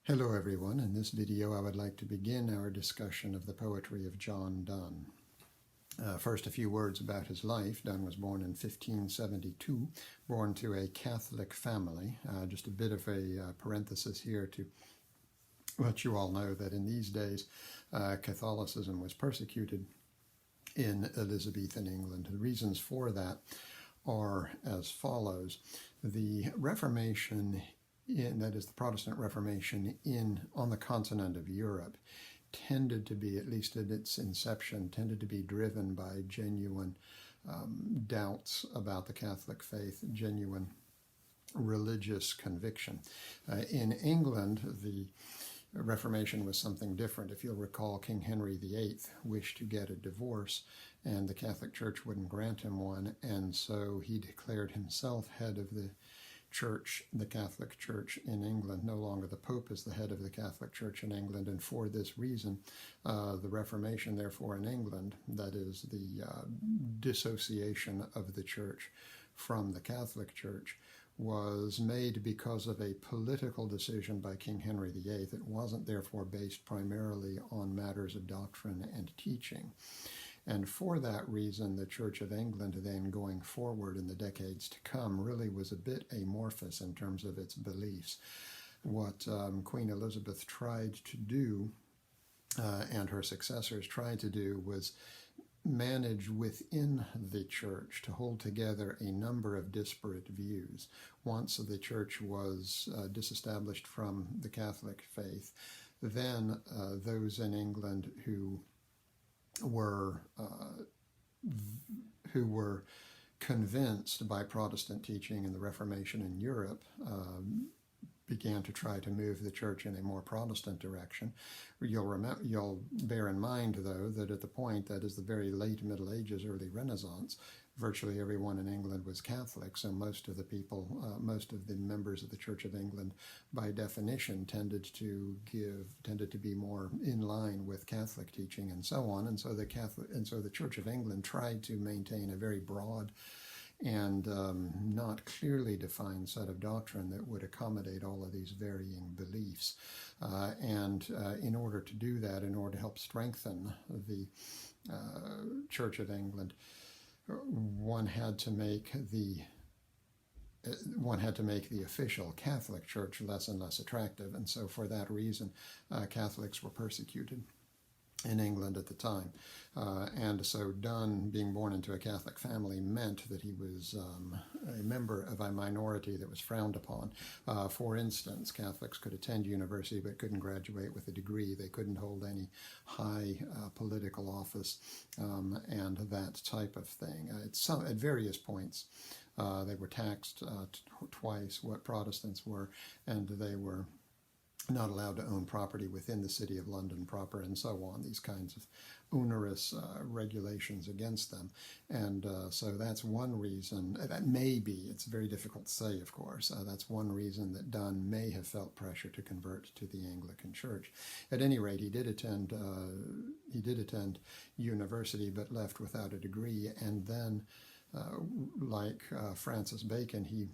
Hello everyone. In this video I would like to begin our discussion of the poetry of John Donne. First, a few words about his life. Donne was born in 1572, born to a Catholic family. Just a bit of a parenthesis here to let you all know that in these days Catholicism was persecuted in Elizabethan England. The reasons for that are as follows. The Reformation, that is the Protestant Reformation on the continent of Europe, tended to be, at least at its inception, tended to be driven by genuine doubts about the Catholic faith, genuine religious conviction. In England, the Reformation was something different. If you'll recall, King Henry VIII wished to get a divorce, and the Catholic Church wouldn't grant him one, and so he declared himself head of the Church, the Catholic Church in England. No longer the Pope is the head of the Catholic Church in England, and for this reason, the Reformation, therefore, in England, that is the dissociation of the Church from the Catholic Church, was made because of a political decision by King Henry VIII. It wasn't, therefore, based primarily on matters of doctrine and teaching. And for that reason, the Church of England then going forward in the decades to come really was a bit amorphous in terms of its beliefs. What Queen Elizabeth tried to do, and her successors tried to do, was manage within the Church to hold together a number of disparate views. Once the Church was disestablished from the Catholic faith, then those in England who were convinced by Protestant teaching and the Reformation in Europe began to try to move the Church in a more Protestant direction. You'll bear in mind, though, that at the point, that is the very late Middle Ages, early Renaissance, virtually everyone in England was Catholic, so most of the people, most of the members of the Church of England, by definition, tended to be more in line with Catholic teaching and so on, and so the Church of England tried to maintain a very broad and not clearly defined set of doctrine that would accommodate all of these varying beliefs. In order to do that, in order to help strengthen the Church of England, one had to make the official Catholic Church less and less attractive, and so for that reason, Catholics were persecuted in England at the time. And so Donne, being born into a Catholic family, meant that he was a member of a minority that was frowned upon. For instance, Catholics could attend university but couldn't graduate with a degree. They couldn't hold any high political office and that type of thing. At various points, they were taxed twice what Protestants were, and they were not allowed to own property within the city of London proper, and so on, these kinds of onerous regulations against them. And so that's one reason, that may be, it's very difficult to say, of course, that's one reason that Donne may have felt pressure to convert to the Anglican Church. At any rate, he did attend university, but left without a degree, and then, like Francis Bacon, he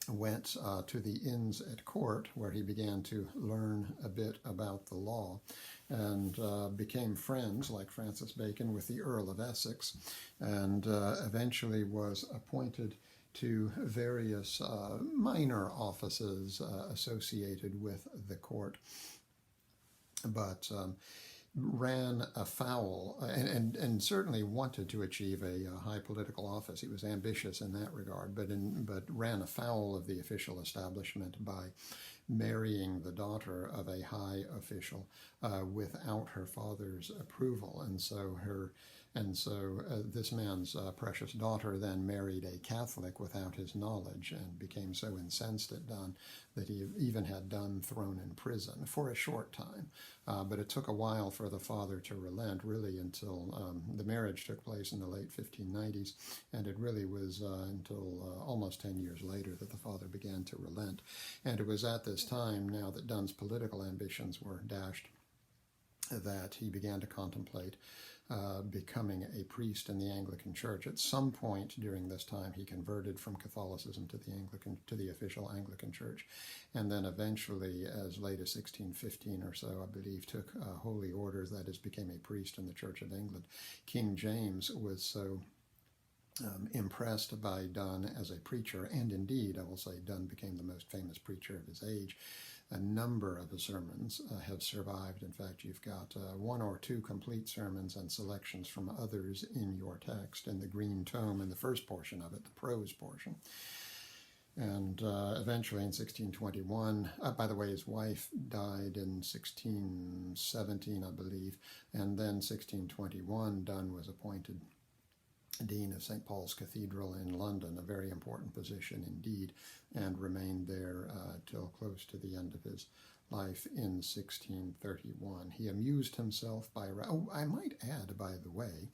went to the inns at court, where he began to learn a bit about the law, and became friends, like Francis Bacon, with the Earl of Essex, and eventually was appointed to various minor offices associated with the court, but ran afoul, and certainly wanted to achieve a high political office. He was ambitious in that regard, but ran afoul of the official establishment by marrying the daughter of a high official without her father's approval, and so this man's precious daughter then married a Catholic without his knowledge, and became so incensed at Donne that he even had Donne thrown in prison for a short time. But it took a while for the father to relent, really, until the marriage took place in the late 1590s, and it really was until almost 10 years later that the father began to relent. And it was at this time, now that Donne's political ambitions were dashed, that he began to contemplate becoming a priest in the Anglican Church. At some point during this time, he converted from Catholicism to the official Anglican Church, and then eventually, as late as 1615 or so, I believe, took holy orders, that is, became a priest in the Church of England. King James was so impressed by Donne as a preacher, and indeed, I will say, Donne became the most famous preacher of his age. A number of his sermons have survived. In fact, you've got one or two complete sermons and selections from others in your text in the Green Tome in the first portion of it, the prose portion. And eventually in 1621, by the way, his wife died in 1617, I believe, and then 1621, Donne was appointed Dean of St. Paul's Cathedral in London, a very important position indeed, and remained there till close to the end of his life in 1631. He amused himself by... Oh, I might add, by the way,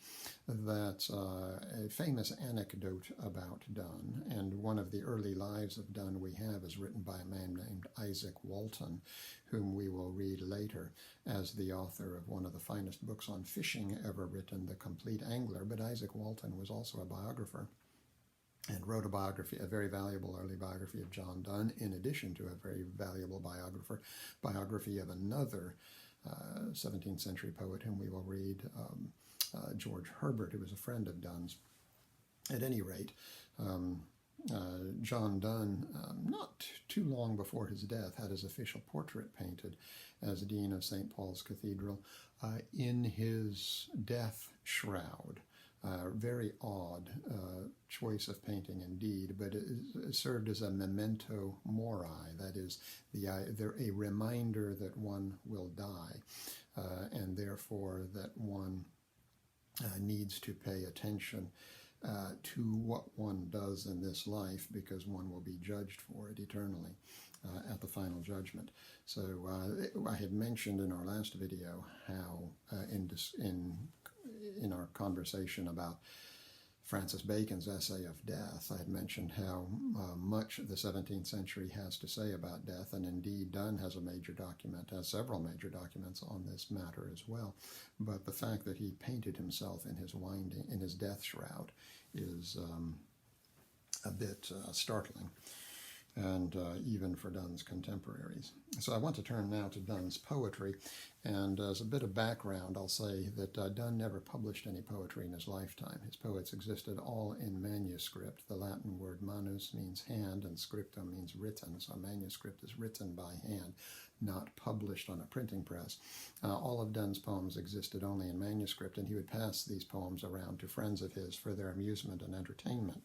that a famous anecdote about Donne, and one of the early lives of Donne we have is written by a man named Isaac Walton, whom we will read later as the author of one of the finest books on fishing ever written, The Complete Angler. But Isaac Walton was also a biographer and wrote a very valuable early biography of John Donne, in addition to a very valuable biography of another 17th century poet whom we will read, George Herbert, who was a friend of Donne's. At any rate, John Donne, not too long before his death, had his official portrait painted as Dean of St. Paul's Cathedral in his death shroud. Very odd choice of painting indeed, but it served as a memento mori, that is, a reminder that one will die, and therefore that one needs to pay attention to what one does in this life, because one will be judged for it eternally at the final judgment. So I had mentioned in our last video how in our conversation about Francis Bacon's essay of death, I had mentioned how much the 17th century has to say about death, and indeed Donne has several major documents on this matter as well. But the fact that he painted himself in his death shroud is a bit startling, and even for Donne's contemporaries. So I want to turn now to Donne's poetry, and as a bit of background, I'll say that Donne never published any poetry in his lifetime. His poets existed all in manuscript. The Latin word manus means hand, and scriptum means written, so a manuscript is written by hand, not published on a printing press. All of Donne's poems existed only in manuscript, and he would pass these poems around to friends of his for their amusement and entertainment.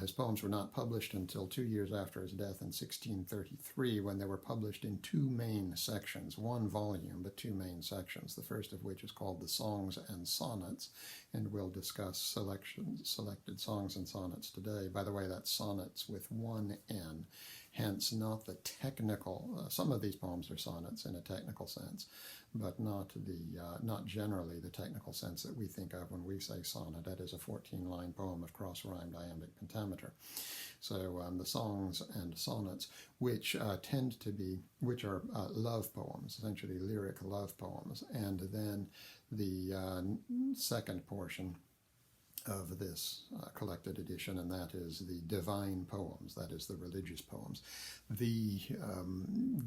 His poems were not published until 2 years after his death in 1633, when they were published in two main sections, one volume, but two main sections, the first of which is called the Songs and Sonnets, and we'll discuss selected songs and sonnets today. By the way, that's sonnets with one N, hence not the technical, some of these poems are sonnets in a technical sense, but not generally the technical sense that we think of when we say sonnet. That is a 14-line poem of cross-rhymed iambic pentameter. So the songs and sonnets, which are love poems, essentially lyric love poems, and then the second portion of this collected edition, and that is the divine poems, that is the religious poems. The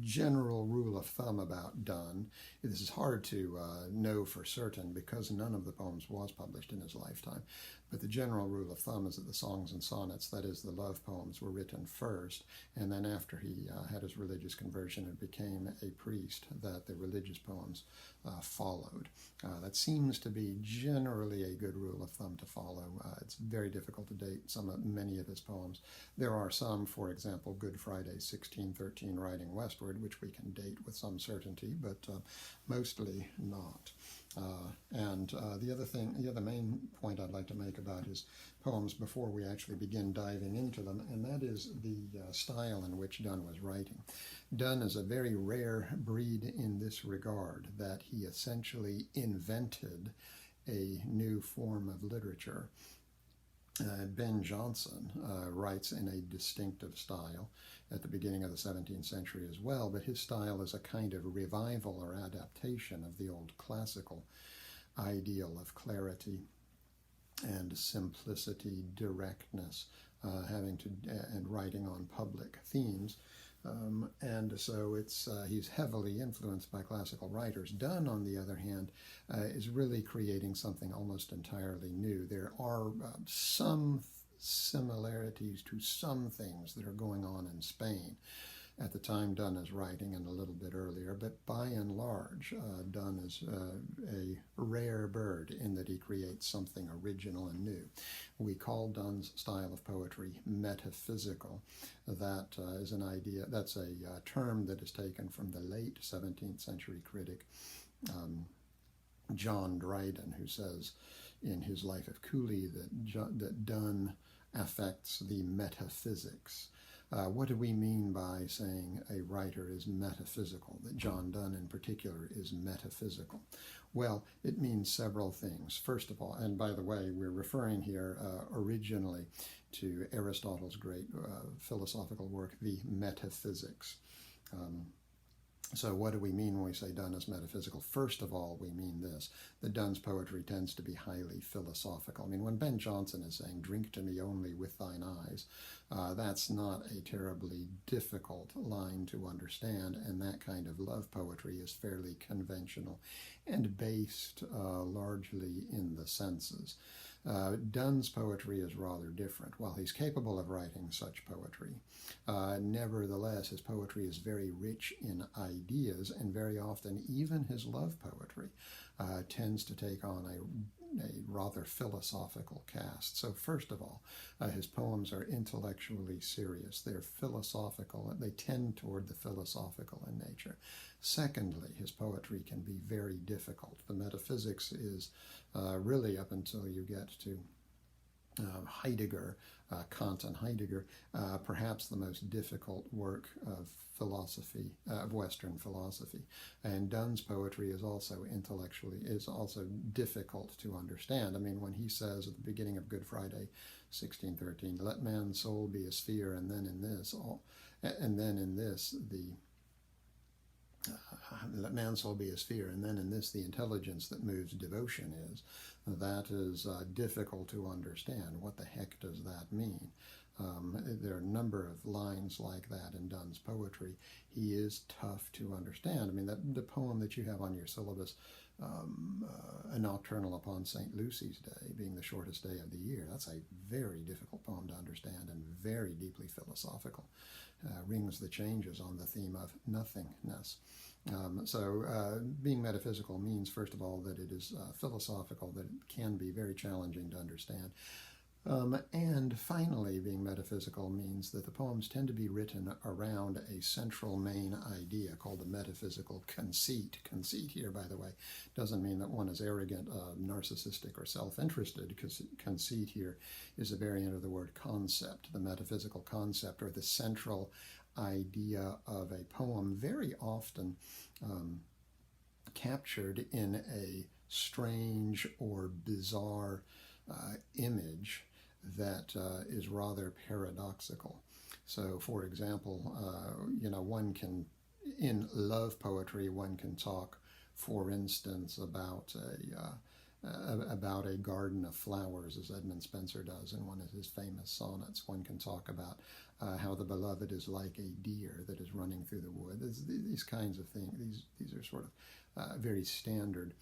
general rule of thumb about Donne, this is hard to know for certain because none of the poems was published in his lifetime, but the general rule of thumb is that the songs and sonnets, that is the love poems, were written first, and then after he had his religious conversion and became a priest, that the religious poems followed. That seems to be generally a good rule of thumb to follow. It's very difficult to date many of his poems. There are some, for example, Good Friday, 1613, Riding Westward, which we can date with some certainty, but mostly not. The other main point I'd like to make about his poems before we actually begin diving into them, and that is the style in which Donne was writing. Donne is a very rare breed in this regard, that he essentially invented a new form of literature. Ben Jonson writes in a distinctive style at the beginning of the 17th century as well, but his style is a kind of revival or adaptation of the old classical ideal of clarity and simplicity, directness, and writing on public themes. And so he's heavily influenced by classical writers. Donne, on the other hand, is really creating something almost entirely new. There are some similarities to some things that are going on in Spain at the time Donne is writing and a little bit earlier, but by and large, Donne is a rare bird in that he creates something original and new. We call Donne's style of poetry metaphysical. That is an idea, that's a term that is taken from the late 17th century critic John Dryden, who says in his Life of Cooley that Donne affects the metaphysics. What do we mean by saying a writer is metaphysical, that John Donne in particular is metaphysical? Well, it means several things. First of all, and by the way, we're referring here originally to Aristotle's great philosophical work, the Metaphysics. So what do we mean when we say Donne is metaphysical? First of all, we mean this, that Donne's poetry tends to be highly philosophical. I mean, when Ben Jonson is saying, "Drink to me only with thine eyes," that's not a terribly difficult line to understand, and that kind of love poetry is fairly conventional and based largely in the senses. Donne's poetry is rather different. While he's capable of writing such poetry, nevertheless, his poetry is very rich in ideas, and very often even his love poetry tends to take on a rather philosophical cast. So first of all, his poems are intellectually serious. They're philosophical, and they tend toward the philosophical in nature. Secondly, his poetry can be very difficult. The metaphysics is really, up until you get to Heidegger, Kant and Heidegger, perhaps the most difficult work of philosophy, of Western philosophy. And Donne's poetry is also difficult to understand. I mean, when he says at the beginning of Good Friday, 1613, "Let man's soul be a sphere, and then in this, let man's soul be a sphere, and then in this the intelligence that moves devotion is," that is difficult to understand. What the heck does that mean? There are a number of lines like that in Donne's poetry. He is tough to understand. I mean, the poem that you have on your syllabus, A Nocturnal upon St. Lucy's Day, being the shortest day of the year, that's a very difficult poem to understand and very deeply philosophical. Rings the changes on the theme of nothingness. So being metaphysical means, first of all, that it is philosophical, that it can be very challenging to understand. And finally, being metaphysical means that the poems tend to be written around a central main idea called the metaphysical conceit. Conceit here, by the way, doesn't mean that one is arrogant, narcissistic, or self-interested, because conceit here is a variant of the word concept, the metaphysical concept, or the central idea of a poem, very often captured in a strange or bizarre image that is rather paradoxical. So, for example, one can, in love poetry, one can talk, for instance, about a garden of flowers, as Edmund Spenser does in one of his famous sonnets. One can talk about how the beloved is like a deer that is running through the wood. These kinds of things. These are sort of very standard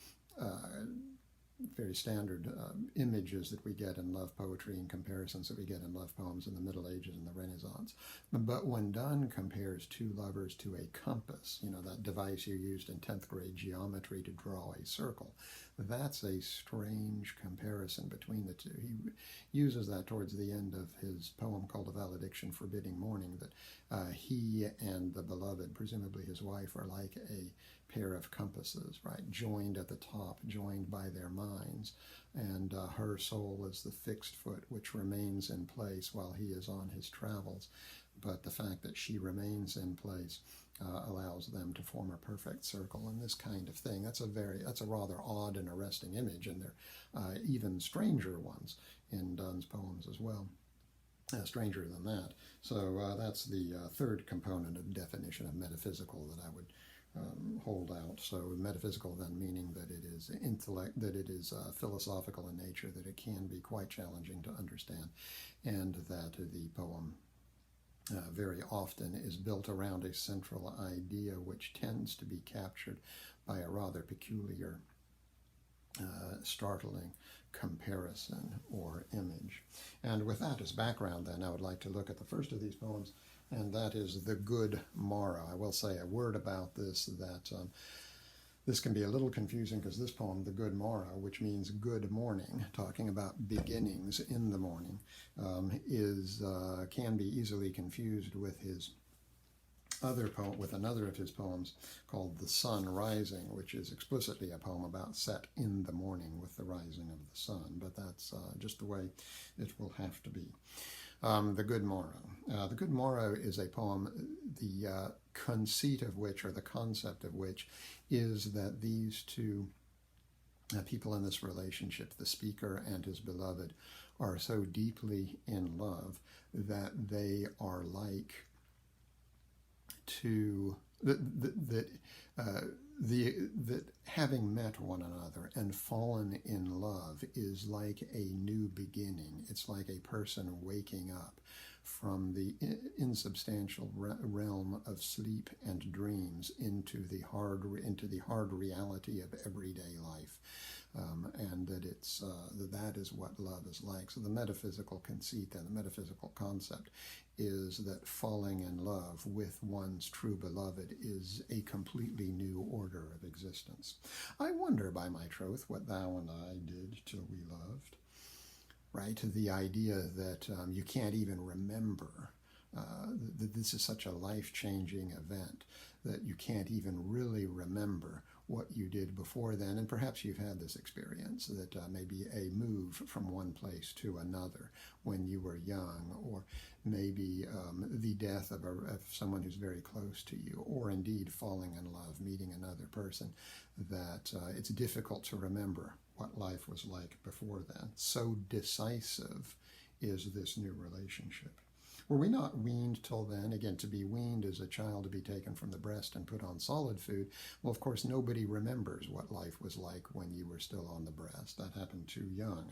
images that we get in love poetry and comparisons that we get in love poems in the Middle Ages and the Renaissance. But when Donne compares two lovers to a compass, that device you used in 10th grade geometry to draw a circle, that's a strange comparison between the two. He uses that towards the end of his poem called A Valediction, Forbidding Mourning, that he and the beloved, presumably his wife, are like a pair of compasses, right? Joined at the top, joined by their minds, and her soul is the fixed foot which remains in place while he is on his travels. But the fact that she remains in place allows them to form a perfect circle, and this kind of thing. That's a rather odd and arresting image, and there are even stranger ones in Donne's poems as well. stranger than that. So that's the third component of definition of metaphysical that I would hold out. So metaphysical then meaning that it is intellect, that it is philosophical in nature, that it can be quite challenging to understand, and that the poem very often is built around a central idea which tends to be captured by a rather peculiar, startling comparison or image. And with that as background, then, I would like to look at the first of these poems, and that is The Good Morrow. I will say a word about this, that this can be a little confusing because this poem, The Good Morrow, which means good morning, talking about beginnings in the morning, can be easily confused with his other poem, with another of his poems called The Sun Rising, which is explicitly a poem about set in the morning with the rising of the sun, but that's just the way it will have to be. The Good Morrow. The Good Morrow is a poem, the conceit of which, or the concept of which, is that these two people in this relationship, the speaker and his beloved, are so deeply in love that they are like that having met one another and fallen in love is like a new beginning. It's like a person waking up from the insubstantial realm of sleep and dreams into the hard reality of everyday life. And that that is what love is like. So the metaphysical conceit and the metaphysical concept is that falling in love with one's true beloved is a completely new order of existence. I wonder, by my troth, what thou and I did till we loved. Right? The idea that you can't even remember that this is such a life-changing event that you can't even really remember what you did before then. And perhaps you've had this experience that maybe a move from one place to another when you were young, or maybe the death of someone who's very close to you, or indeed falling in love, meeting another person, that it's difficult to remember what life was like before then. So decisive is this new relationship. Were we not weaned till then? Again, to be weaned is a child to be taken from the breast and put on solid food. Well, of course, nobody remembers what life was like when you were still on the breast. That happened too young.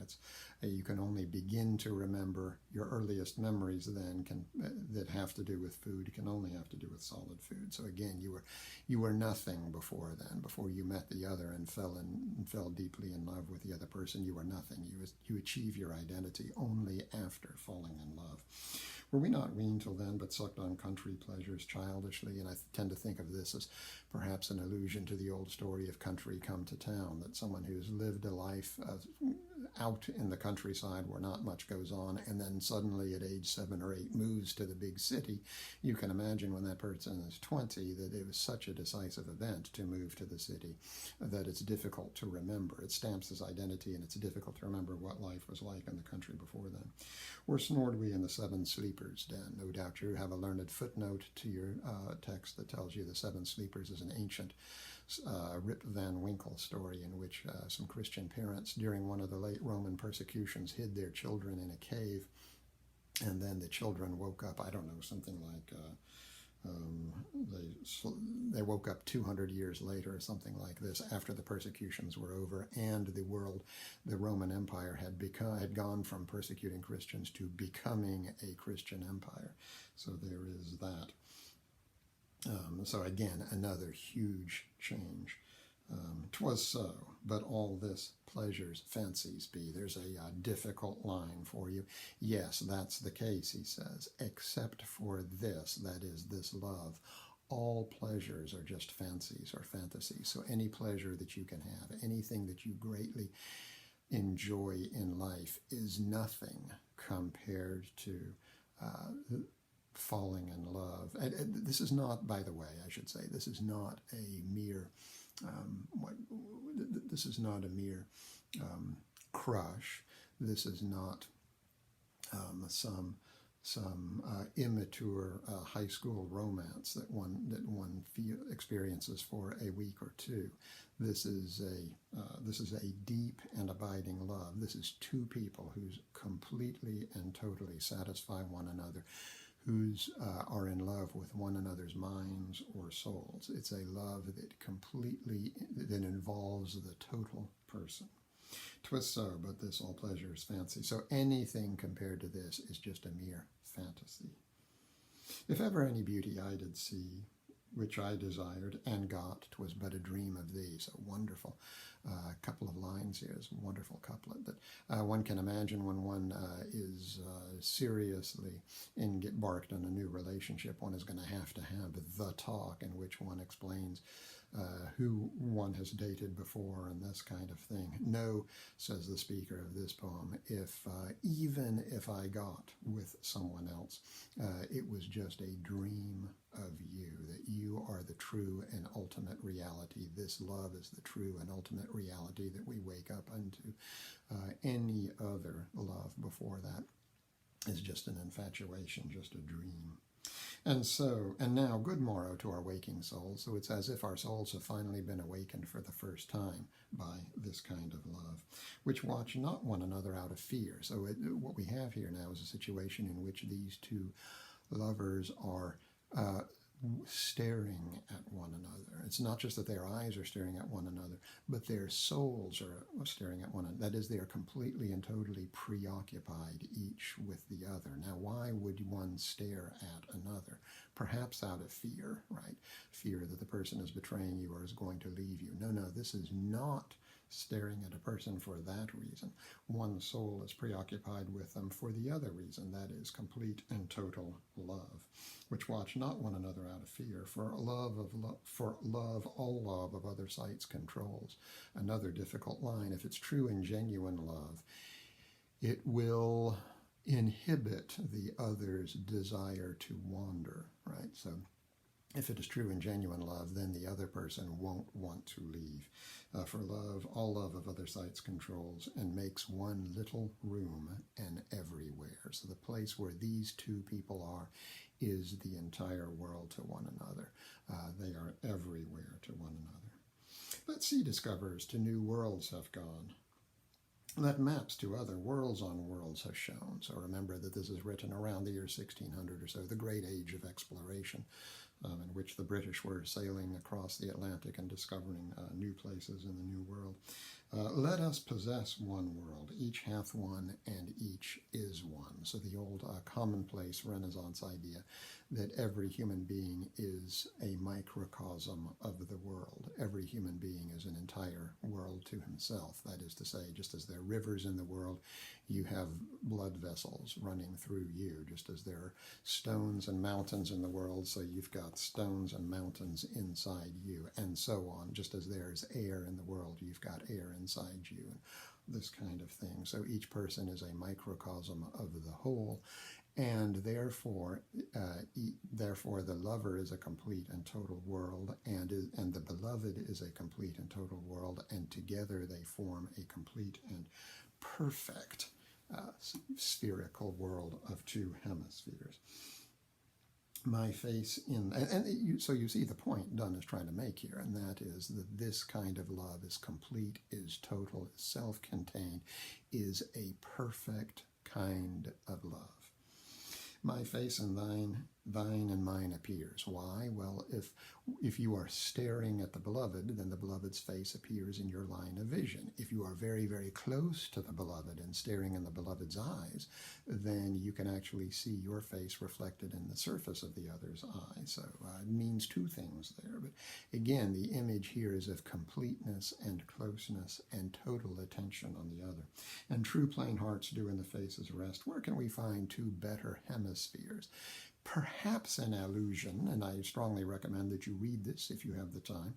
You can only begin to remember your earliest memories then that have to do with food, can only have to do with solid food. So again, you were nothing before then. Before you met the other and fell deeply in love with the other person, you were nothing. You achieve your identity only after falling in love. Were we not weaned till then, but sucked on country pleasures childishly? And I tend to think of this as perhaps an allusion to the old story of country come to town, that someone who's lived a life out in the countryside where not much goes on, and then suddenly at age 7 or 8 moves to the big city. You can imagine when that person is 20 that it was such a decisive event to move to the city that it's difficult to remember. It stamps his identity, and it's difficult to remember what life was like in the country before then. Or snored we in the 7 sleepers' den? No doubt you have a learned footnote to your text that tells you the 7 sleepers is an ancient Rip Van Winkle story in which some Christian parents during one of the late Roman persecutions hid their children in a cave, and then the children woke up, I don't know, something like they woke up 200 years later or something like this, after the persecutions were over and the Roman Empire had gone from persecuting Christians to becoming a Christian empire. So there is that. So again, another huge change. 'Twas so, but all this pleasures, fancies be. There's a difficult line for you. Yes, that's the case, he says, except for this, that is, this love. All pleasures are just fancies or fantasies. So any pleasure that you can have, anything that you greatly enjoy in life, is nothing compared to falling in love. This is not, by the way, I should say, this is not a mere crush. This is not some immature high school romance that one experiences for a week or two. This is a deep and abiding love. This is two people who completely and totally satisfy one another, who are in love with one another's minds or souls. It's a love that involves the total person. 'Twas so, but this all pleasure is fancy. So anything compared to this is just a mere fantasy. If ever any beauty I did see, which I desired and got, 'twas but a dream of thee. So wonderful. Couple of lines here is a wonderful couplet that one can imagine when one is seriously embarked on a new relationship. One is going to have the talk in which one explains who one has dated before and this kind of thing. No, says the speaker of this poem, even if I got with someone else, it was just a dream of you, that you are the true and ultimate reality. This love is the true and ultimate reality that we wake up unto. Any other love before that is just an infatuation, just a dream. And now good morrow to our waking souls. So it's as if our souls have finally been awakened for the first time by this kind of love, which watch not one another out of fear. So what we have here now is a situation in which these two lovers are staring at one another. It's not just that their eyes are staring at one another, but their souls are staring at one another. That is, they are completely and totally preoccupied, each with the other. Now, why would one stare at another? Perhaps out of fear, right? Fear that the person is betraying you or is going to leave you. No, this is not staring at a person for that reason. One's soul is preoccupied with them for the other reason, that is complete and total love, which watch not one another out of fear, for all love of other sights controls. Another difficult line. If it's true and genuine love, it will inhibit the other's desire to wander, right? So if it is true and genuine love, then the other person won't want to leave. For love, all love of other sights controls, and makes one little room and everywhere. So the place where these two people are is the entire world to one another. They are everywhere to one another. Let sea discoverers to new worlds have gone. Let maps to other worlds on worlds have shown. So remember that this is written around the year 1600 or so, the great age of exploration, in which the British were sailing across the Atlantic and discovering new places in the New World. Let us possess one world, each hath one and each is one. So the old commonplace Renaissance idea that every human being is a microcosm of the world. Every human being is an entire world to himself. That is to say, just as there are rivers in the world, you have blood vessels running through you, just as there are stones and mountains in the world, so you've got stones and mountains inside you, and so on. Just as there's air in the world, you've got air inside you, and this kind of thing. So each person is a microcosm of the whole, and therefore the lover is a complete and total world, and the beloved is a complete and total world, and together they form a complete and perfect spherical world of two hemispheres. My face in, so you see the point Donne is trying to make here, and that is that this kind of love is complete, is total, is self-contained, is a perfect kind of love. My face and thine and mine appears. Why? Well, if you are staring at the beloved, then the beloved's face appears in your line of vision. If you are very, very close to the beloved and staring in the beloved's eyes, then you can actually see your face reflected in the surface of the other's eye. So it means two things there. But again, the image here is of completeness and closeness and total attention on the other. And true plain hearts do in the faces rest. Where can we find two better hemispheres? Perhaps an allusion, and I strongly recommend that you read this if you have the time,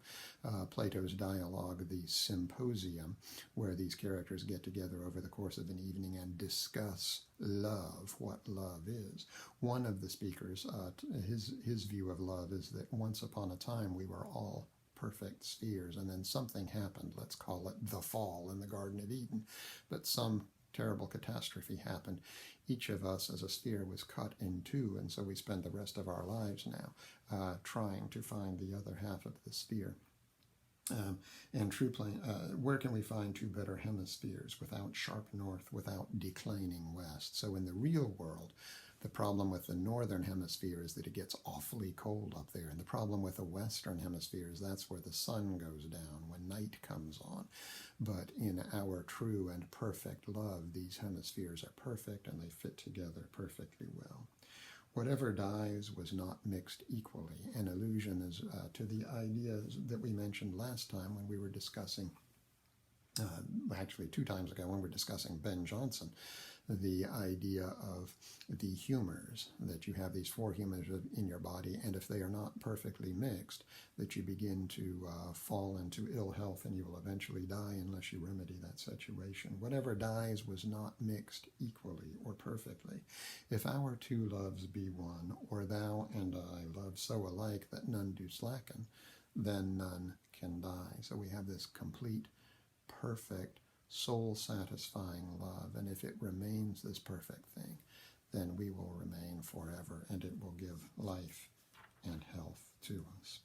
Plato's dialogue, the Symposium, where these characters get together over the course of an evening and discuss love, what love is. One of the speakers, his view of love is that once upon a time we were all perfect spheres, and then something happened, let's call it the fall in the Garden of Eden, but some terrible catastrophe happened, each of us as a sphere was cut in two, and so we spend the rest of our lives now trying to find the other half of the sphere. And true plane, where can we find two better hemispheres without sharp north, without declining west? So in the real world, the problem with the northern hemisphere is that it gets awfully cold up there. And the problem with the western hemisphere is that's where the sun goes down when night comes on. But in our true and perfect love, these hemispheres are perfect and they fit together perfectly well. Whatever dies was not mixed equally. An allusion is to the ideas that we mentioned last time when we were discussing, actually 2 times ago when we were discussing Ben Jonson, the idea of the humors, that you have these 4 humors in your body, and if they are not perfectly mixed, that you begin to fall into ill health and you will eventually die unless you remedy that situation. Whatever dies was not mixed equally or perfectly. If our 2 loves be one, or thou and I love so alike that none do slacken, then none can die. So we have this complete, perfect, soul-satisfying love, and if it remains this perfect thing, then we will remain forever, and it will give life and health to us.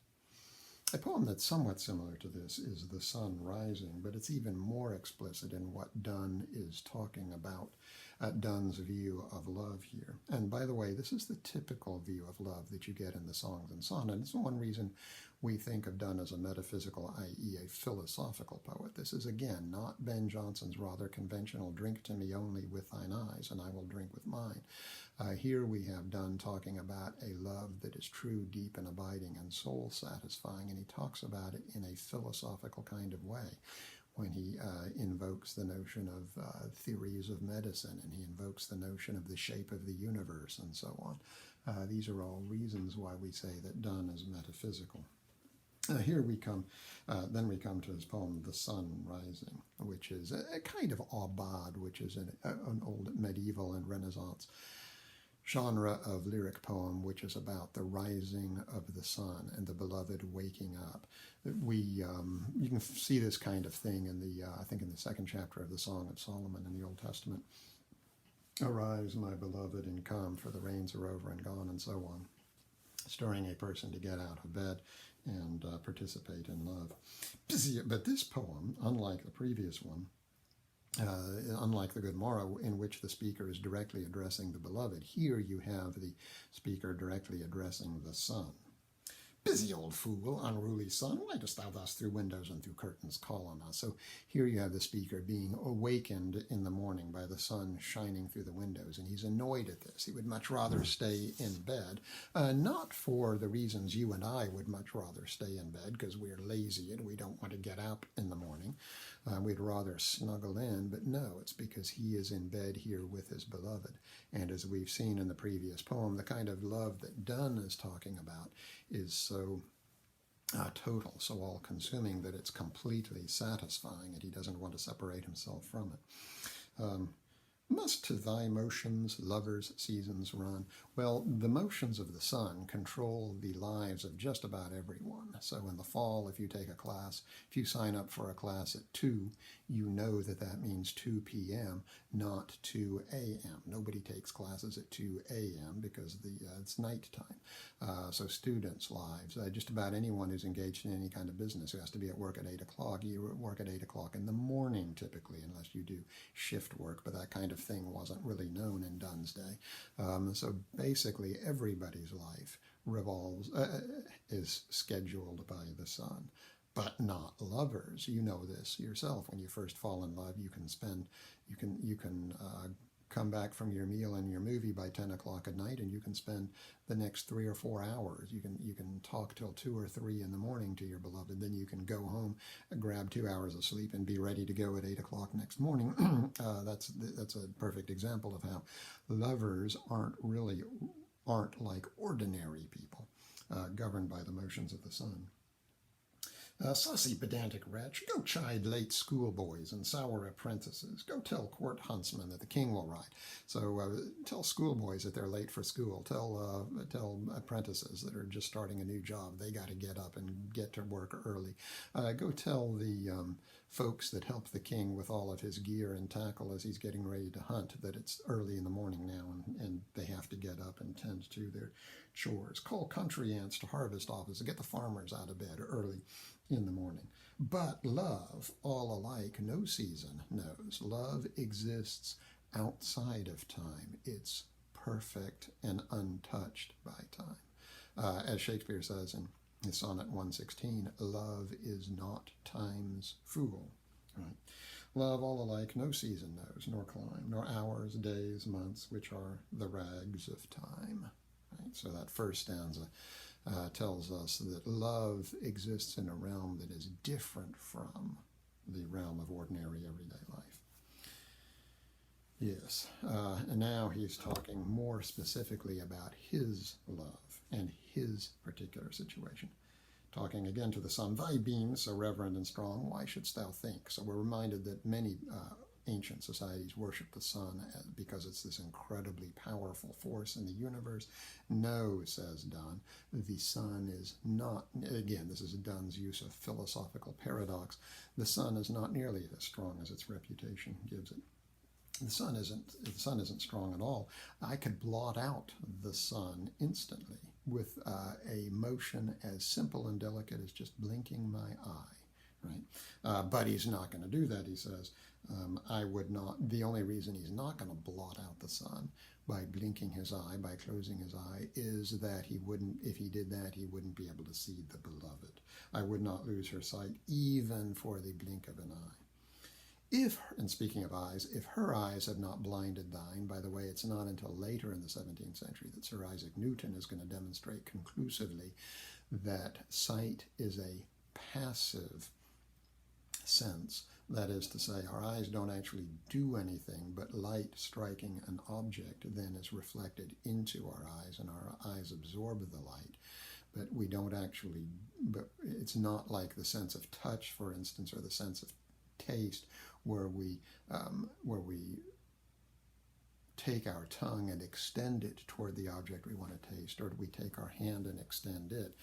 A poem that's somewhat similar to this is The Sun Rising, but it's even more explicit in what Donne is talking about, Donne's view of love here. And by the way, this is the typical view of love that you get in the Songs and Sonnets. It's one reason we think of Donne as a metaphysical, i.e. a philosophical poet. This is, again, not Ben Jonson's rather conventional, drink to me only with thine eyes, and I will drink with mine. Here we have Donne talking about a love that is true, deep, and abiding, and soul-satisfying, and he talks about it in a philosophical kind of way when he invokes the notion of theories of medicine, and he invokes the notion of the shape of the universe, and so on. These are all reasons why we say that Donne is metaphysical. Here we come, then we come to his poem, The Sun Rising, which is a kind of aubade, which is an old medieval and Renaissance genre of lyric poem, which is about the rising of the sun and the beloved waking up. You can see this kind of thing in the, I think in the 2nd chapter of the Song of Solomon in the Old Testament. Arise, my beloved, and come, for the rains are over and gone, and so on, stirring a person to get out of bed and participate in love. But this poem, unlike the previous one, unlike the Good Morrow, in which the speaker is directly addressing the beloved, here you have the speaker directly addressing the sun. Busy old fool, unruly sun, why dost thou thus through windows and through curtains call on us? So here you have the speaker being awakened in the morning by the sun shining through the windows, and he's annoyed at this. He would much rather stay in bed, not for the reasons you and I would much rather stay in bed, because we're lazy and we don't want to get up in the morning. We'd rather snuggle in, but no, it's because he is in bed here with his beloved. And as we've seen in the previous poem, the kind of love that Donne is talking about is so total, so all-consuming, that it's completely satisfying, and he doesn't want to separate himself from it. Must to thy motions lovers' seasons run? Well, the motions of the sun control the lives of just about everyone. So in the fall, if you take a class, if you sign up for a class at 2, you know that that means 2 p.m., not 2 a.m. Nobody takes classes at 2 a.m. because it's nighttime. So students' lives, just about anyone who's engaged in any kind of business who has to be at work at 8 o'clock, you're at work at 8 o'clock in the morning typically, unless you do shift work, but that kind of thing wasn't really known in Donne's day. So basically everybody's life is scheduled by the sun, but not lovers. You know this yourself. When you first fall in love, you can come back from your meal and your movie by 10 o'clock at night, and you can spend the next 3 or 4 hours. You can talk till 2 or 3 in the morning to your beloved. Then you can go home, grab 2 hours of sleep, and be ready to go at 8 o'clock next morning. That's a perfect example of how lovers aren't like ordinary people, governed by the motions of the sun. Saucy pedantic wretch, go chide late schoolboys and sour apprentices. Go tell court huntsmen that the king will ride. So tell schoolboys that they're late for school. Tell apprentices that are just starting a new job they got to get up and get to work early. Go tell the folks that help the king with all of his gear and tackle as he's getting ready to hunt that it's early in the morning now, and they have to get up and tend to their chores. Call country ants to harvest office and get the farmers out of bed early in the morning. But love, all alike, no season knows. Love exists outside of time. It's perfect and untouched by time. As Shakespeare says in his Sonnet 116, love is not time's fool. Right? Love, all alike, no season knows, nor clime, nor hours, days, months, which are the rags of time. Right? So that first stanza tells us that love exists in a realm that is different from the realm of ordinary everyday life. Yes, and now he's talking more specifically about his love and his particular situation. Talking again to the sun, thy beam so reverend and strong, why shouldst thou think? So we're reminded that many ancient societies worship the sun because it's this incredibly powerful force in the universe. No, says Donne, the sun is not, again, this is Donne's use of philosophical paradox, the sun is not nearly as strong as its reputation gives it. The sun isn't strong at all. I could blot out the sun instantly with a motion as simple and delicate as just blinking my eye, right? But he's not going to do that, he says. I would not, the only reason he's not going to blot out the sun by blinking his eye, by closing his eye, is that he wouldn't, if he did that, he wouldn't be able to see the beloved. I would not lose her sight even for the blink of an eye. If, and speaking of eyes, if her eyes have not blinded thine, by the way, it's not until later in the 17th century that Sir Isaac Newton is going to demonstrate conclusively that sight is a passive sense. That is to say, our eyes don't actually do anything, but light striking an object then is reflected into our eyes, and our eyes absorb the light. But we don't actually, but it's not like the sense of touch, for instance, or the sense of taste, where we take our tongue and extend it toward the object we want to taste, or we take our hand and extend it.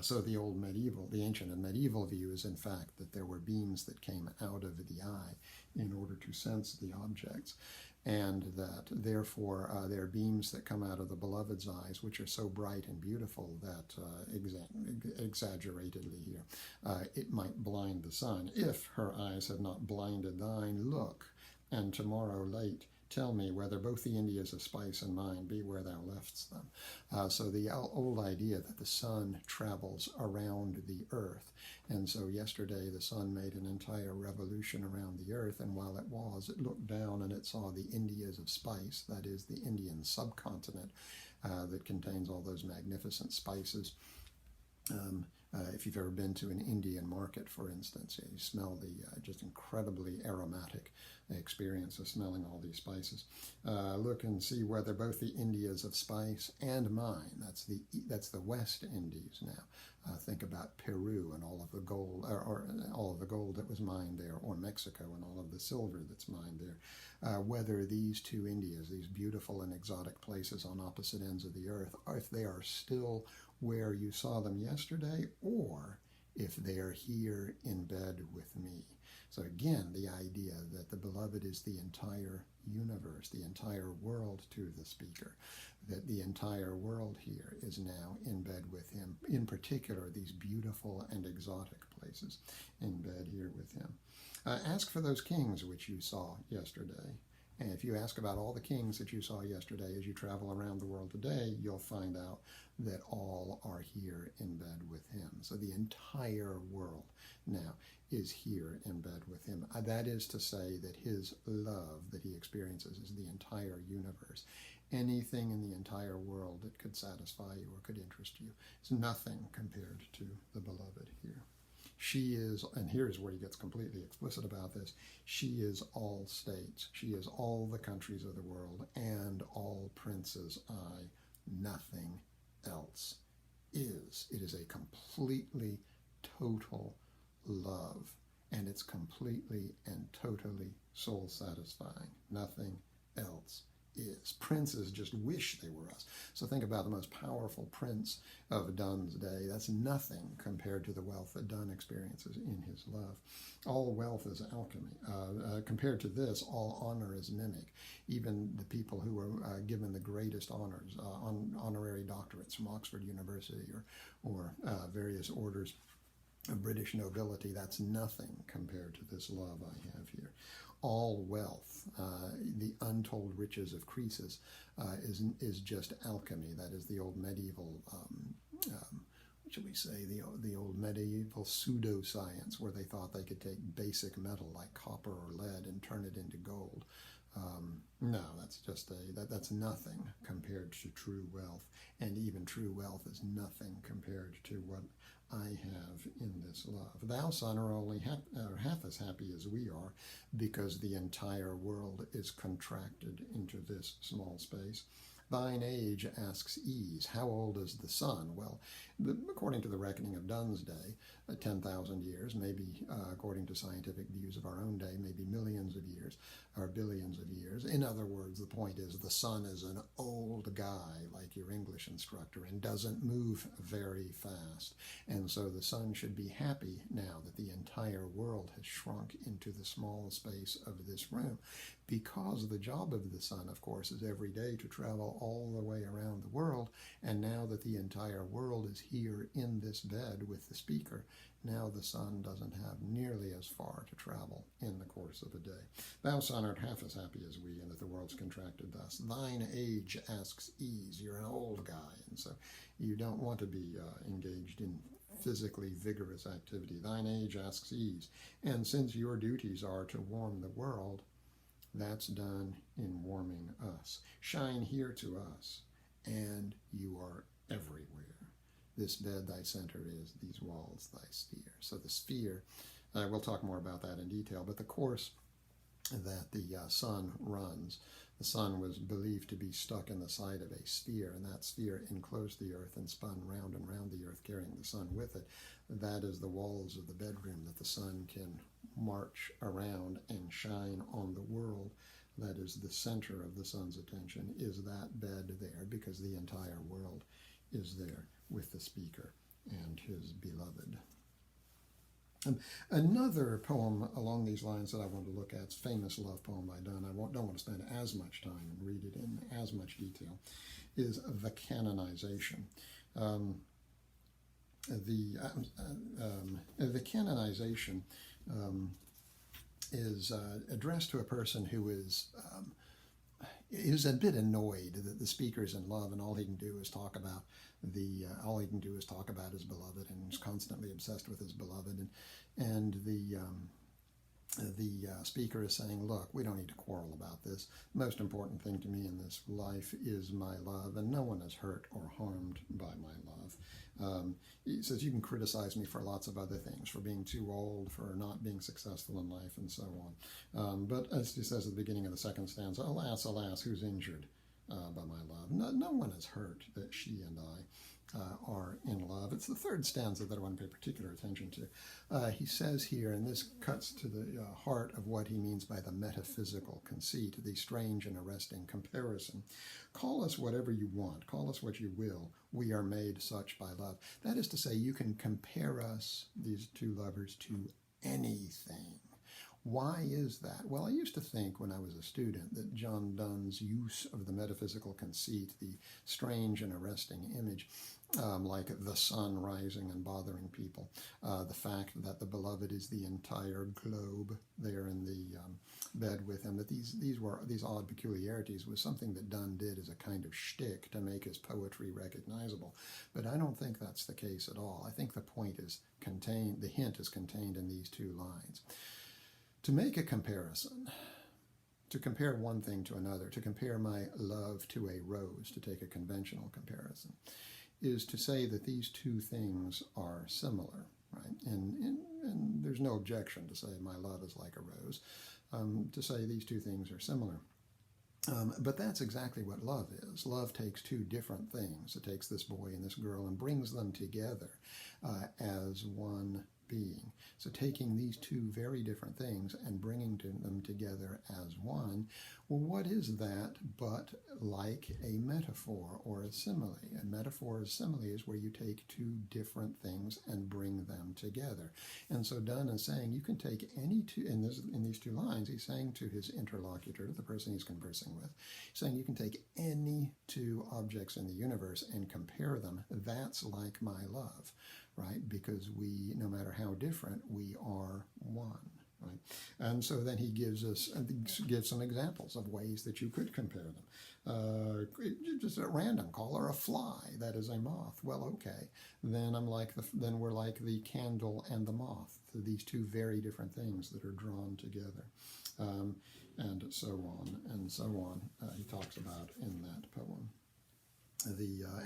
So the ancient and medieval view is in fact that there were beams that came out of the eye in order to sense the objects, and that therefore there are beams that come out of the beloved's eyes which are so bright and beautiful that, exaggeratedly here, it might blind the sun. If her eyes have not blinded thine, look, and tomorrow late tell me whether both the Indias of spice and mine be where thou left'st them. So the old idea that the sun travels around the earth, and so yesterday the sun made an entire revolution around the earth, and while it looked down and it saw the Indias of spice, that is the Indian subcontinent that contains all those magnificent spices. If you've ever been to an Indian market, for instance, you smell the just incredibly aromatic experience of smelling all these spices. Look and see whether both the Indias of spice and mine, that's the West Indies now. Think about Peru and all of the gold, or all of the gold that was mined there, or Mexico and all of the silver that's mined there. Whether these two Indias, these beautiful and exotic places on opposite ends of the earth, if they are still where you saw them yesterday, or if they are here in bed with me. So again, the idea that the beloved is the entire universe, the entire world to the speaker, that the entire world here is now in bed with him, in particular these beautiful and exotic places in bed here with him. Ask for those kings which you saw yesterday. And if you ask about all the kings that you saw yesterday as you travel around the world today, you'll find out that all are here in bed with him. So the entire world now is here in bed with him. That is to say that his love that he experiences is the entire universe. Anything in the entire world that could satisfy you or could interest you is nothing compared to the beloved here. She is, and here's where he gets completely explicit about this, she is all states, she is all the countries of the world, and all princes I, nothing else is. It is a completely total love, and it's completely and totally soul-satisfying. Nothing else is. Princes just wish they were us. So think about the most powerful prince of Donne's day. That's nothing compared to the wealth that Donne experiences in his love. All wealth is alchemy. Compared to this, all honor is mimic. Even the people who were given the greatest honors, honorary doctorates from Oxford University or various orders of British nobility, that's nothing compared to this love I have here. All wealth, the untold riches of Croesus, is just alchemy. That is the old medieval, what should we say, the old medieval pseudoscience where they thought they could take basic metal like copper or lead and turn it into gold. No, that's just that's nothing compared to true wealth, and even true wealth is nothing compared to what I have in this love. Thou, son, are only half as happy as we are, because the entire world is contracted into this small space. Thine age asks ease. How old is the sun? Well, according to the reckoning of Donne's day, 10,000 years, maybe according to scientific views of our own day, maybe millions of years or billions of years. In other words, the point is the sun is an old guy, like your English instructor, and doesn't move very fast. And so the sun should be happy now that the entire world has shrunk into the small space of this room, because the job of the sun, of course, is every day to travel all the way around the world. And now that the entire world is here in this bed with the speaker, now the sun doesn't have nearly as far to travel in the course of a day. Thou, son, art half as happy as we, and that the world's contracted thus. Thine age asks ease. You're an old guy, and so you don't want to be engaged in physically vigorous activity. Thine age asks ease. And since your duties are to warm the world, that's done in warming us. Shine here to us, and you are everywhere. This bed thy center is, these walls thy sphere. So the sphere, we'll talk more about that in detail, but the course that the sun runs, the sun was believed to be stuck in the side of a sphere, and that sphere enclosed the earth and spun round and round the earth, carrying the sun with it. That is the walls of the bedroom, that the sun can march around and shine on the world. That is the center of the sun's attention, is that bed there, because the entire world is there with the speaker and his beloved. Another poem along these lines that I want to look at, famous love poem by Donne, don't want to spend as much time and read it in as much detail, is the Canonization. The Canonization is addressed to a person who is a bit annoyed that the speaker's in love, and all he can do is talk about his beloved, and is constantly obsessed with his beloved, and the speaker is saying, look, we don't need to quarrel about this. The most important thing to me in this life is my love, and no one is hurt or harmed by my love. He says, you can criticize me for lots of other things, for being too old, for not being successful in life, and so on. But as he says at the beginning of the second stanza, alas, alas, who's injured by my love? No one is hurt that she and I are in love. It's the third stanza that I want to pay particular attention to. He says here, and this cuts to the heart of what he means by the metaphysical conceit, the strange and arresting comparison. Call us whatever you want, call us what you will, we are made such by love. That is to say, you can compare us, these two lovers, to anything. Why is that? Well, I used to think when I was a student that John Donne's use of the metaphysical conceit, the strange and arresting image, like the sun rising and bothering people, the fact that the beloved is the entire globe there in the bed with him, that these odd peculiarities was something that Donne did as a kind of shtick to make his poetry recognizable. But I don't think that's the case at all. I think the point is contained, the hint is contained in these two lines. To make a comparison, to compare one thing to another, to compare my love to a rose, to take a conventional comparison, is to say that these two things are similar, right? And there's no objection to say my love is like a rose, to say these two things are similar. But that's exactly what love is. Love takes two different things. It takes this boy and this girl and brings them together as one being. So taking these two very different things and bringing them together as one, well, what is that but like a metaphor or a simile? A metaphor or simile is where you take two different things and bring them together. And so Donne is saying you can take any two, in these two lines, he's saying to his interlocutor, the person he's conversing with, he's saying you can take any two objects in the universe and compare them. That's like my love, right? Because we, no matter how different, we are one. Right? And so then he gives some examples of ways that you could compare them. Just at random, call her a fly, that is a moth. Well, okay, then we're like the candle and the moth, these two very different things that are drawn together, and so on and so on. He talks about in that poem.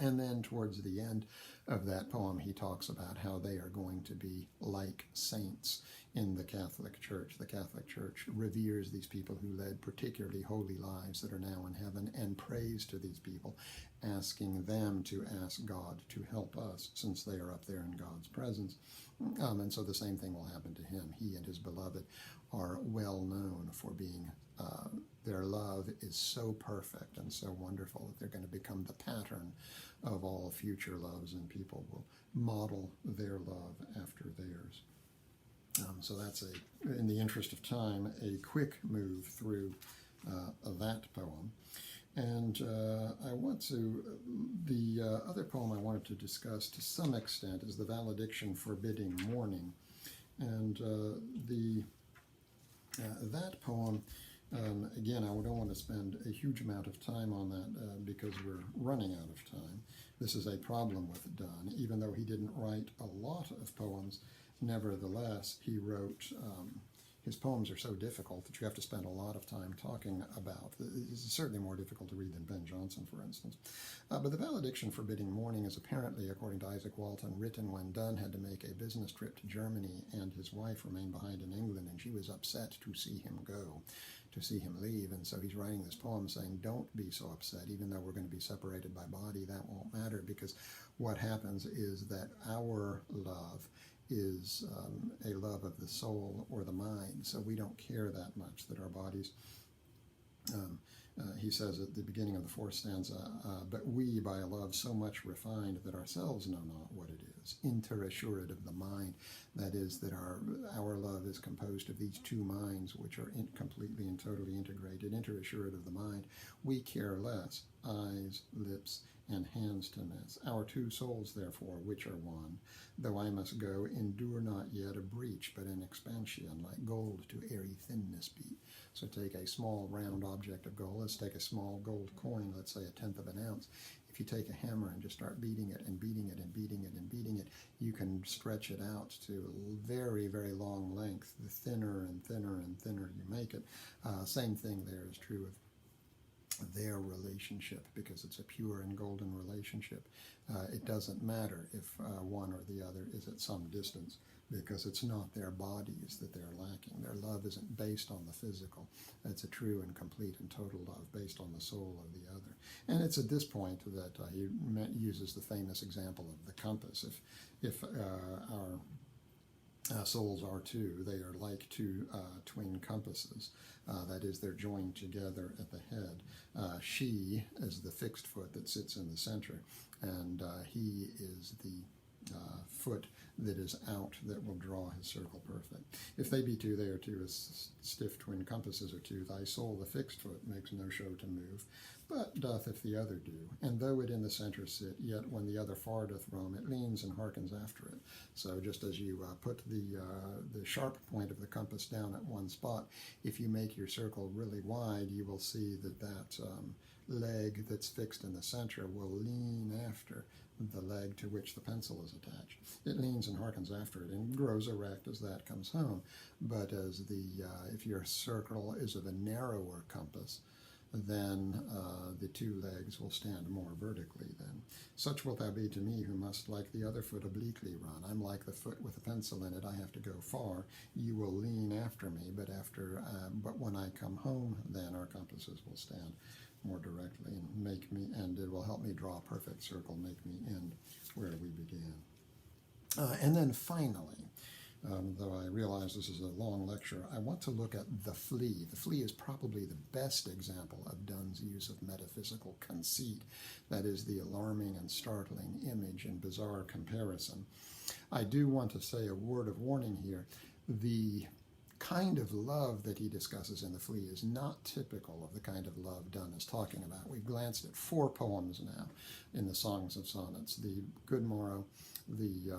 And then towards the end of that poem, he talks about how they are going to be like saints in the Catholic Church. The Catholic Church reveres these people who led particularly holy lives that are now in heaven and prays to these people, asking them to ask God to help us since they are up there in God's presence. And so the same thing will happen to him. He and his beloved are well known for being, their love is so perfect and so wonderful that they're going to become the pattern of all future loves, and people will model their love after theirs. So that's, in the interest of time, a quick move through that poem. And the other poem I wanted to discuss to some extent is the Valediction forbidding mourning. And that poem, again, I don't want to spend a huge amount of time on that because we're running out of time. This is a problem with Donne. Even though he didn't write a lot of poems, nevertheless, he wrote, his poems are so difficult that you have to spend a lot of time talking about. It's certainly more difficult to read than Ben Jonson, for instance. But the Valediction forbidding mourning is apparently, according to Isaac Walton, written when Donne had to make a business trip to Germany and his wife remained behind in England, and she was upset to see him go, to see him leave. And so he's writing this poem saying, don't be so upset, even though we're going to be separated by body, that won't matter, because what happens is that our love is a love of the soul or the mind, so we don't care that much that our bodies, he says at the beginning of the fourth stanza, but we by a love so much refined that ourselves know not what it is, interassured of the mind, that is, that our love is composed of these two minds which are completely and totally integrated, interassured of the mind, we care less, eyes, lips, and hands to miss. Our two souls, therefore, which are one, though I must go, endure not yet a breach, but an expansion, like gold to airy thinness beat. So take a small round object of gold, let's take a small gold coin, let's say 1/10 of an ounce. If you take a hammer and just start beating it and beating it and beating it and beating it, you can stretch it out to a very, very long length. The thinner and thinner and thinner you make it. Same thing there is true of their relationship, because it's a pure and golden relationship. It doesn't matter if one or the other is at some distance, because it's not their bodies that they're lacking. Their love isn't based on the physical. It's a true and complete and total love based on the soul of the other. And it's at this point that he uses the famous example of the compass. If our souls are two, they are like two twin compasses. That is, they're joined together at the head. She is the fixed foot that sits in the center, and he is the foot that is out that will draw his circle perfect. If they be two, they are two, as stiff twin compasses are two. Thy soul, the fixed foot, makes no show to move, but doth if the other do. And though it in the center sit, yet when the other far doth roam, it leans and hearkens after it. So just as you put the sharp point of the compass down at one spot, if you make your circle really wide, you will see that leg that's fixed in the center will lean after the leg to which the pencil is attached. It leans and hearkens after it and grows erect as that comes home. But as if your circle is of a narrower compass, then the two legs will stand more vertically then. Such wilt thou be to me, who must like the other foot obliquely run. I'm like the foot with a pencil in it, I have to go far. You will lean after me, but when I come home, then our compasses will stand more directly and it will help me draw a perfect circle, make me end where we began. And then finally, though I realize this is a long lecture, I want to look at the flea. The flea is probably the best example of Donne's use of metaphysical conceit, that is, the alarming and startling image and bizarre comparison. I do want to say a word of warning here. The kind of love that he discusses in the flea is not typical of the kind of love Donne is talking about. We've glanced at 4 poems now in the Songs of Sonnets: the Good Morrow, the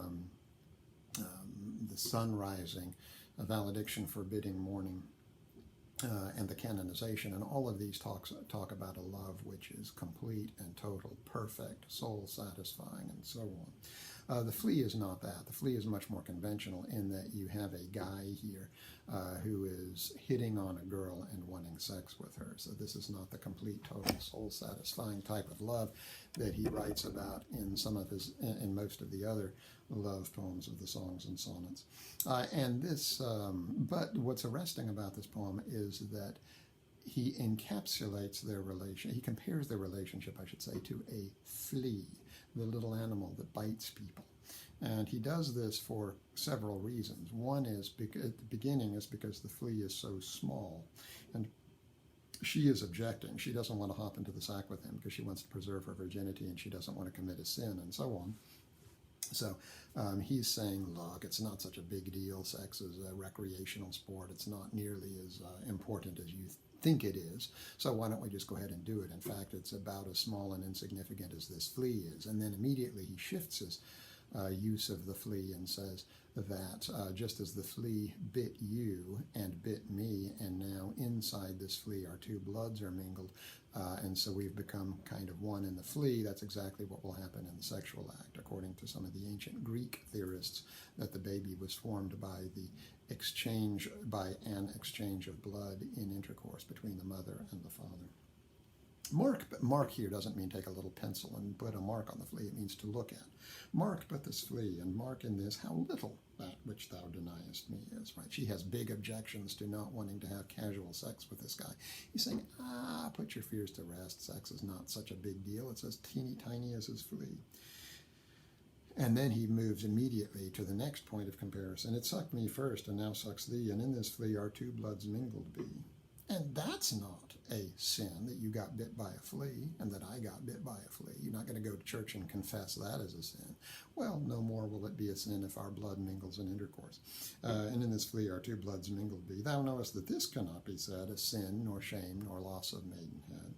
Sun Rising, a Valediction forbidding mourning, and the Canonization. And all of these talk about a love which is complete and total, perfect, soul-satisfying, and so on. The flea is not that. The flea is much more conventional in that you have a guy here who is hitting on a girl and wanting sex with her. So this is not the complete, total, soul-satisfying type of love that he writes about in in most of the other love poems of the Songs and Sonnets. But what's arresting about this poem is that he encapsulates their relation. He compares their relationship, I should say, to a flea, the little animal that bites people. And he does this for several reasons. One is, at the beginning, is because the flea is so small. And she is objecting. She doesn't want to hop into the sack with him because she wants to preserve her virginity and she doesn't want to commit a sin and so on. So he's saying, look, it's not such a big deal. Sex is a recreational sport. It's not nearly as important as you think it is. So why don't we just go ahead and do it? In fact, it's about as small and insignificant as this flea is. And then immediately he shifts his use of the flea and says that just as the flea bit you and bit me, and now inside this flea our 2 bloods are mingled, and so we've become kind of one in the flea, that's exactly what will happen in the sexual act, according to some of the ancient Greek theorists, that the baby was formed by an exchange of blood in intercourse between the mother and the father. Mark here doesn't mean take a little pencil and put a mark on the flea. It means to look at. Mark but this flea, and mark in this how little that which thou deniest me is. Right? She has big objections to not wanting to have casual sex with this guy. He's saying, put your fears to rest. Sex is not such a big deal. It's as teeny tiny as his flea. And then he moves immediately to the next point of comparison. It sucked me first, and now sucks thee, and in this flea our 2 bloods mingled be. And that's not a sin, that you got bit by a flea and that I got bit by a flea. You're not going to go to church and confess that as a sin. Well, no more will it be a sin if our blood mingles in intercourse. And in this flea our 2 bloods mingled be. Thou knowest that this cannot be said a sin, nor shame, nor loss of maidenhead.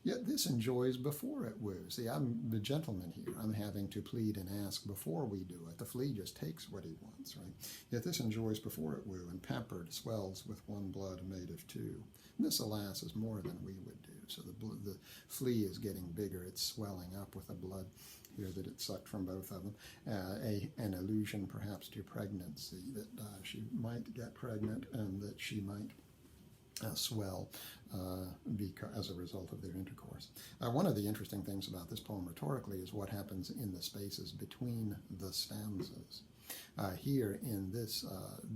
Yet this enjoys before it woos. See, I'm the gentleman here. I'm having to plead and ask before we do it. The flea just takes what he wants, right? Yet this enjoys before it woo, and pampered swells with 1 blood made of 2. And this, alas, is more than we would do. So the flea is getting bigger. It's swelling up with the blood here that it sucked from both of them. An allusion perhaps to pregnancy, that she might get pregnant and that she might swell as a result of their intercourse. One of the interesting things about this poem rhetorically is what happens in the spaces between the stanzas. Here in this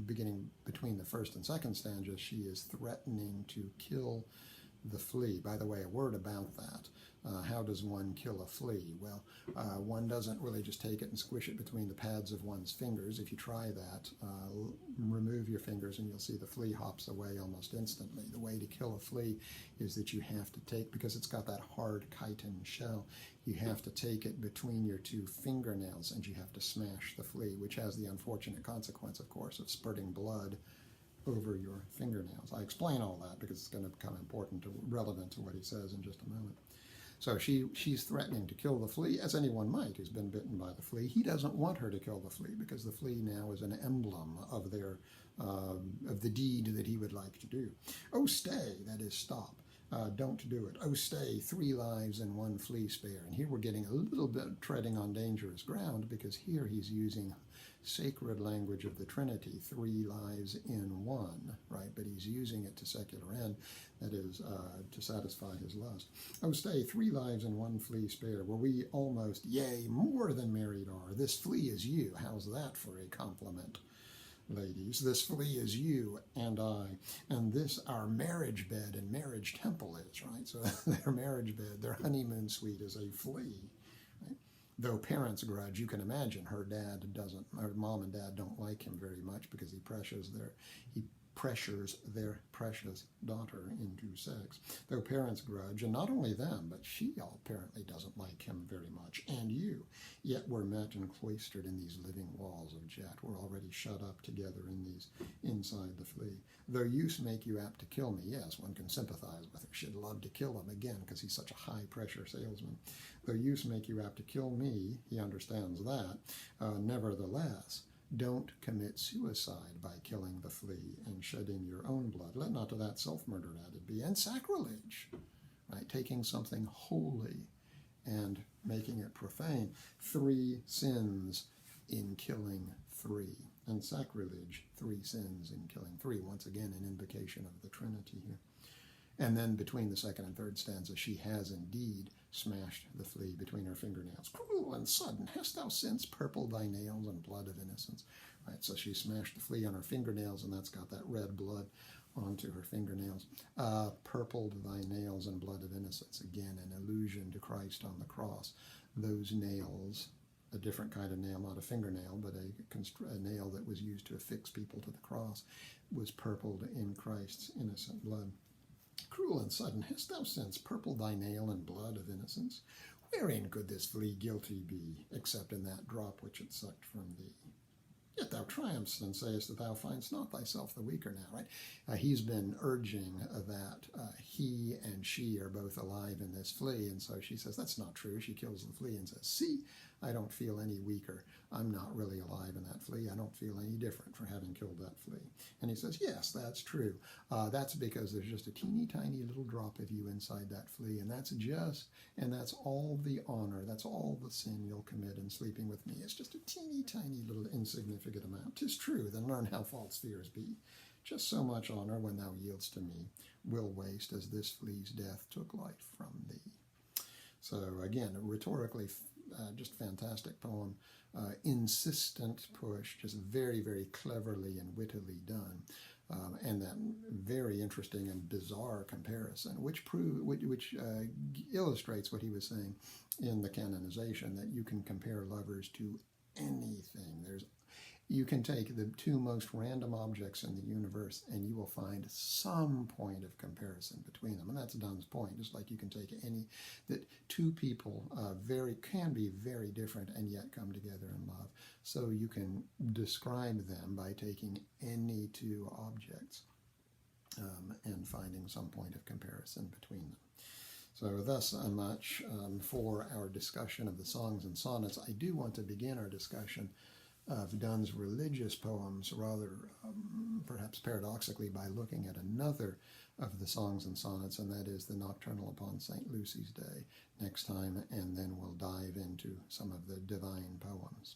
beginning between the first and second stanza, she is threatening to kill the flea. By the way, a word about that. How does one kill a flea? Well, one doesn't really just take it and squish it between the pads of one's fingers. If you try that, remove your fingers and you'll see the flea hops away almost instantly. The way to kill a flea is that you have to take, because it's got that hard chitin shell, you have to take it between your 2 fingernails and you have to smash the flea, which has the unfortunate consequence, of course, of spurting blood over your fingernails. I explain all that because it's going to become relevant to what he says in just a moment. So she's threatening to kill the flea, as anyone might who's been bitten by the flea. He doesn't want her to kill the flea because the flea now is an emblem of the deed that he would like to do. Oh, stay, that is stop. Don't do it. Oh, stay, 3 lives and 1 flea spare. And here we're getting a little bit treading on dangerous ground, because here he's using sacred language of the Trinity, 3 lives in 1, right? But he's using it to secular end, that is, to satisfy his lust. Oh, stay, 3 lives and 1 flea spare. Well, we almost, yea, more than married are. This flea is you. How's that for a compliment? Ladies, this flea is you and I, and this our marriage bed and marriage temple is, right? So their marriage bed, their honeymoon suite is a flea, right? Though parents grudge, you can imagine her mom and dad don't like him very much because he pressures their precious daughter into sex. Though parents grudge, and not only them, but she apparently doesn't like him very much, and you. Yet we're met and cloistered in these living walls of jet. We're already shut up together inside the flea. Though use make you apt to kill me, yes, one can sympathize with her. She'd love to kill him again because he's such a high-pressure salesman. Though use make you apt to kill me, he understands that. Nevertheless, don't commit suicide by killing the flea and shedding your own blood. Let not to that self-murder added be. And sacrilege, right? Taking something holy and making it profane. 3 sins in killing 3. And sacrilege, 3 sins in killing 3. Once again, an invocation of the Trinity here. And then between the second and third stanza, she has indeed smashed the flea between her fingernails. Cruel and sudden, hast thou since purpled thy nails and blood of innocence? Right, so she smashed the flea on her fingernails, and that's got that red blood onto her fingernails. Purpled thy nails and blood of innocence. Again, an allusion to Christ on the cross. Those nails, a different kind of nail, not a fingernail, but a nail that was used to affix people to the cross, was purpled in Christ's innocent blood. Cruel and sudden, hast thou since purpled thy nail and blood of innocence? Wherein could this flea guilty be, except in that drop which it sucked from thee? Yet thou triumphst and sayest that thou find'st not thyself the weaker now, right? He's been urging that he and she are both alive in this flea, and so she says, that's not true. She kills the flea and says, see, I don't feel any weaker. I'm not really alive in that flea. I don't feel any different for having killed that flea. And he says, yes, that's true. That's because there's just a teeny tiny little drop of you inside that flea, and that's all the honor, that's all the sin you'll commit in sleeping with me. It's just a teeny tiny little insignificant amount. 'Tis true, then learn how false fears be. Just so much honor when thou yieldst to me will waste as this flea's death took life from thee. So again, rhetorically, just fantastic poem. Insistent push, just very, very cleverly and wittily done. And that very interesting and bizarre comparison, which illustrates what he was saying in the Canonization, that you can compare lovers to anything. You can take the 2 most random objects in the universe and you will find some point of comparison between them. And that's Donne's point, just like you can take that 2 people can be very different and yet come together in love. So you can describe them by taking any 2 objects and finding some point of comparison between them. So thus much for our discussion of the songs and sonnets. I do want to begin our discussion of Donne's religious poems, rather perhaps paradoxically, by looking at another of the songs and sonnets, and that is the Nocturnal upon St. Lucy's Day next time, and then we'll dive into some of the divine poems.